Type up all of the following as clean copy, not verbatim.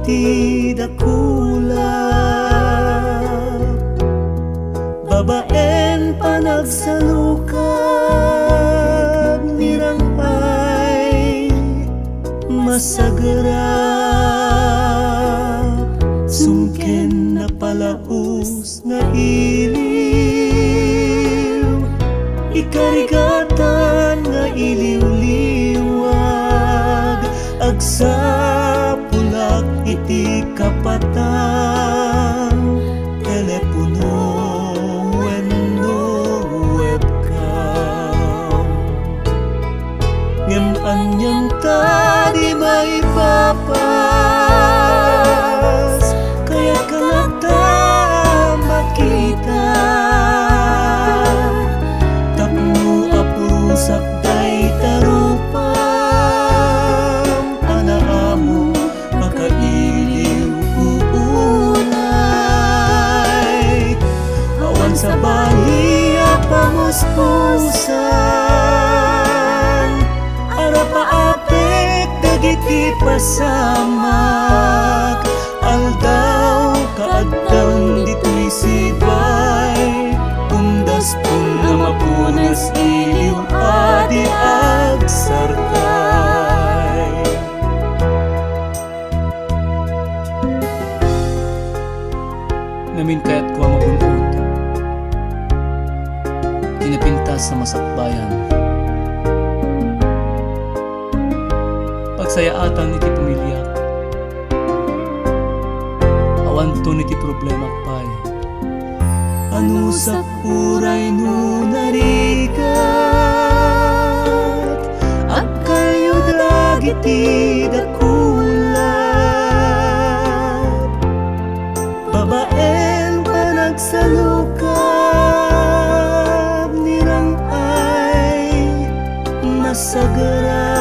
dagiti dakula, babaen panagsalukab nirangay masagara, sungken na palaus nga iliw, ikarigatan nga iliw-liwag, agsapulak iti kapatang telepono wenno webcam. Ngem anyan ta di maipapas, kaya kalata makita, tapno apusak day tarupang anaamo makailiw uunay, awan sa bahiya pamuspusan, arapaapek dagiti pasamak, aldaw kaagdang dito'y sibay, umdas pun na mapunas iliw adi agsarkay. Namin kaya't kuha magunod, tinapintas sa masakbayan, pagsayaatan iti pamilya, awan to niti problema pay, ano sa puray no narigat, at kayo dagiti dakula, babaen panagsalukab nirangay masagara,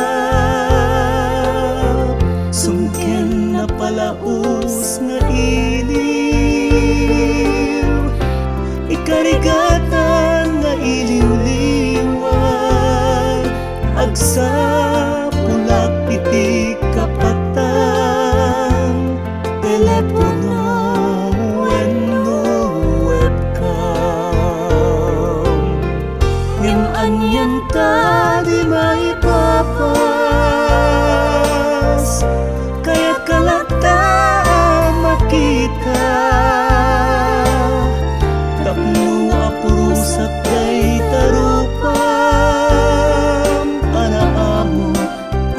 sungken na palaus nga iliw, ikarigatan nga iliw-liwag, agsapulak iti kapatang telepono wenno webcam. Ngem anyan ta di maipapas, kaya't kalata makita, tapno apurusak day tarupam anaamo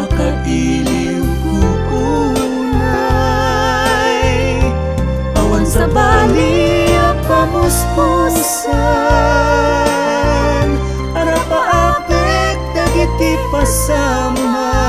akailiw kuunay, awan sa bali pamuspusan, arapaapek dagiti pasamak,